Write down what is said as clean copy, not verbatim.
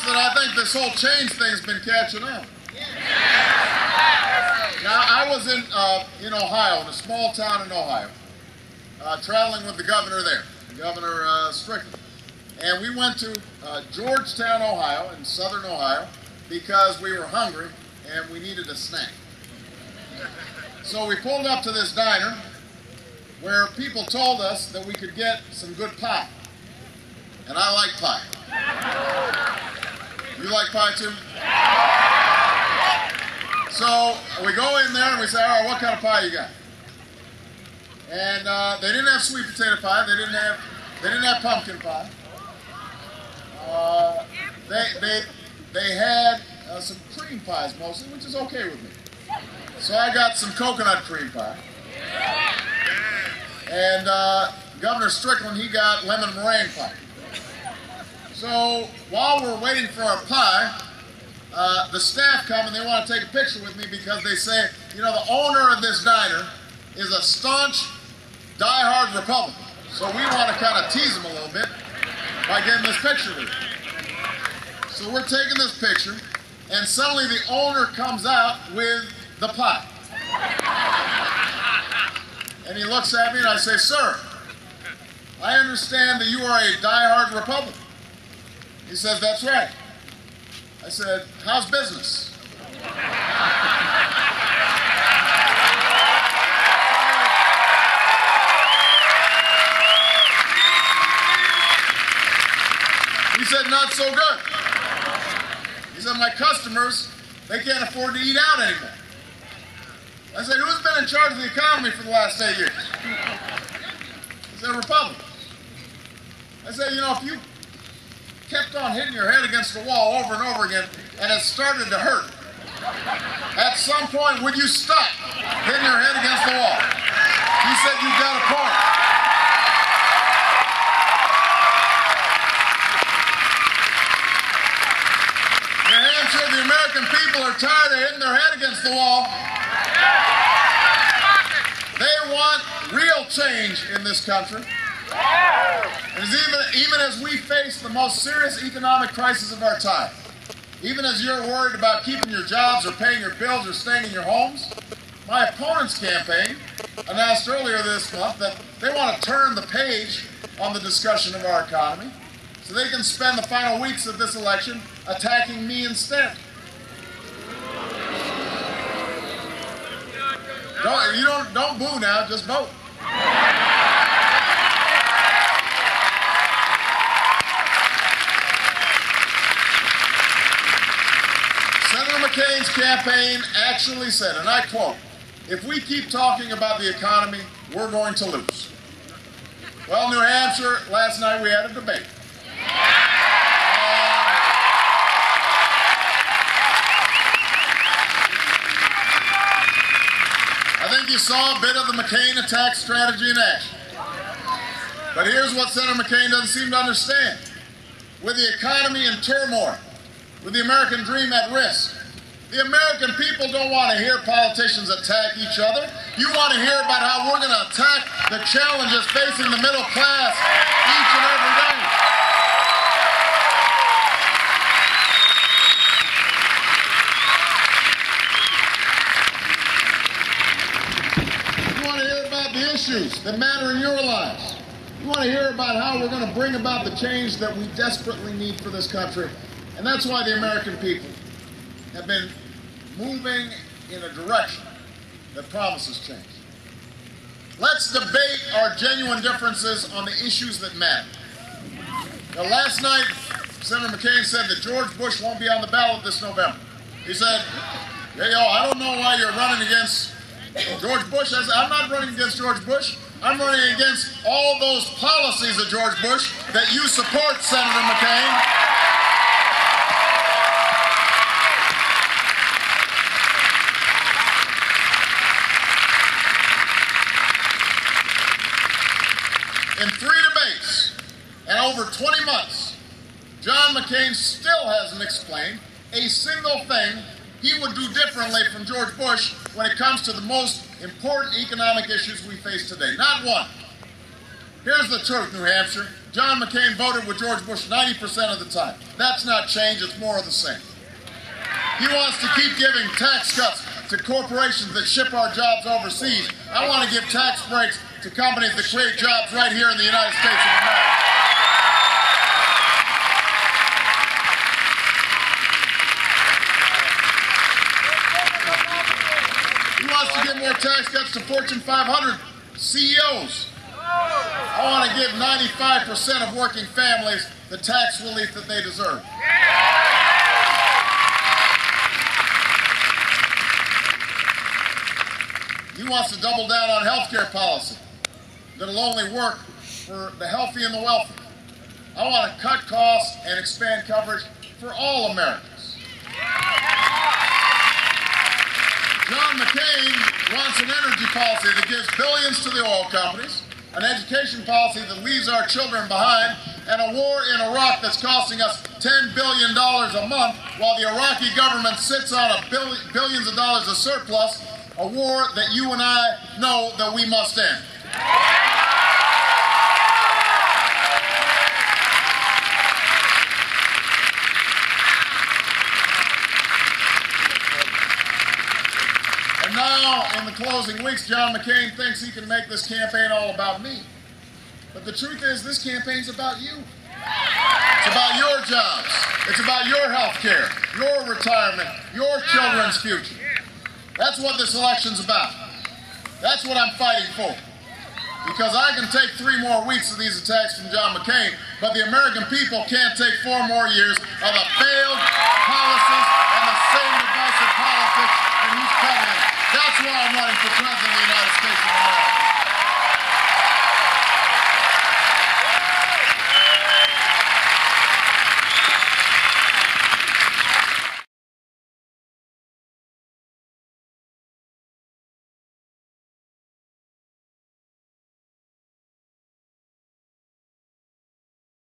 that I think this whole change thing's been catching on. Now, I was in Ohio, in a small town in Ohio, traveling with the governor there, Governor Strickland. And we went to Georgetown, Ohio, in southern Ohio, because we were hungry and we needed a snack. So we pulled up to this diner where people told us that we could get some good pie. And I like pie. You like pie too? So we go in there and we say, all right, what kind of pie you got? And they didn't have sweet potato pie. They didn't have pumpkin pie. They had some cream pies mostly, which is okay with me. So I got some coconut cream pie. And Governor Strickland, he got lemon meringue pie. So while we're waiting for our pie, the staff come and they want to take a picture with me because they say, you know, the owner of this diner is a staunch, die-hard Republican. So we want to kind of tease him a little bit by getting this picture with him. So we're taking this picture, and suddenly the owner comes out with the pie. And he looks at me and I say, sir, I understand that you are a die-hard Republican. He says, that's right. I said, how's business? He said, not so good. He said, my customers, they can't afford to eat out anymore. I said, who's been in charge of the economy for the last 8 years? He said, Republicans. I said, you know, if you kept on hitting your head against the wall over and over again, and it started to hurt, at some point, would you stop hitting your head against the wall? He said, you've got a point. New Hampshire, the American people are tired of hitting their head against the wall. They want real change in this country. And even as we face the most serious economic crisis of our time, even as you're worried about keeping your jobs or paying your bills or staying in your homes, my opponent's campaign announced earlier this month that they want to turn the page on the discussion of our economy so they can spend the final weeks of this election attacking me instead. Don't boo now, just vote. Senator McCain's campaign actually said, and I quote, if we keep talking about the economy, we're going to lose. Well, New Hampshire, last night we had a debate. I think you saw a bit of the McCain attack strategy in action. But here's what Senator McCain doesn't seem to understand. With the economy in turmoil, with the American dream at risk, the American people don't want to hear politicians attack each other. You want to hear about how we're going to attack the challenges facing the middle class each and every day. You want to hear about the issues that matter in your lives. You want to hear about how we're going to bring about the change that we desperately need for this country. And that's why the American people have been moving in a direction that promises change. Let's debate our genuine differences on the issues that matter. Now, last night, Senator McCain said that George Bush won't be on the ballot this November. He said, hey, I don't know why you're running against George Bush. I said, I'm not running against George Bush. I'm running against all those policies of George Bush that you support, Senator McCain. In 3 debates and over 20 months, John McCain still hasn't explained a single thing he would do differently from George Bush when it comes to the most important economic issues we face today. Not one. Here's the truth, New Hampshire. John McCain voted with George Bush 90% of the time. That's not change, it's more of the same. He wants to keep giving tax cuts to corporations that ship our jobs overseas. I want to give tax breaks to companies that create jobs right here in the United States of America. He wants to give more tax cuts to Fortune 500 CEOs. I want to give 95% of working families the tax relief that they deserve. He wants to double down on health care policy that'll only work for the healthy and the wealthy. I want to cut costs and expand coverage for all Americans. John McCain wants an energy policy that gives billions to the oil companies, an education policy that leaves our children behind, and a war in Iraq that's costing us $10 billion a month while the Iraqi government sits on billions of dollars of surplus, a war that you and I know that we must end. And now, in the closing weeks, John McCain thinks he can make this campaign all about me. But the truth is, this campaign's about you. It's about your jobs. It's about your health care, your retirement, your children's future. That's what this election's about. That's what I'm fighting for. Because I can take 3 more weeks of these attacks from John McCain, but the American people can't take 4 more years of the failed policies and the same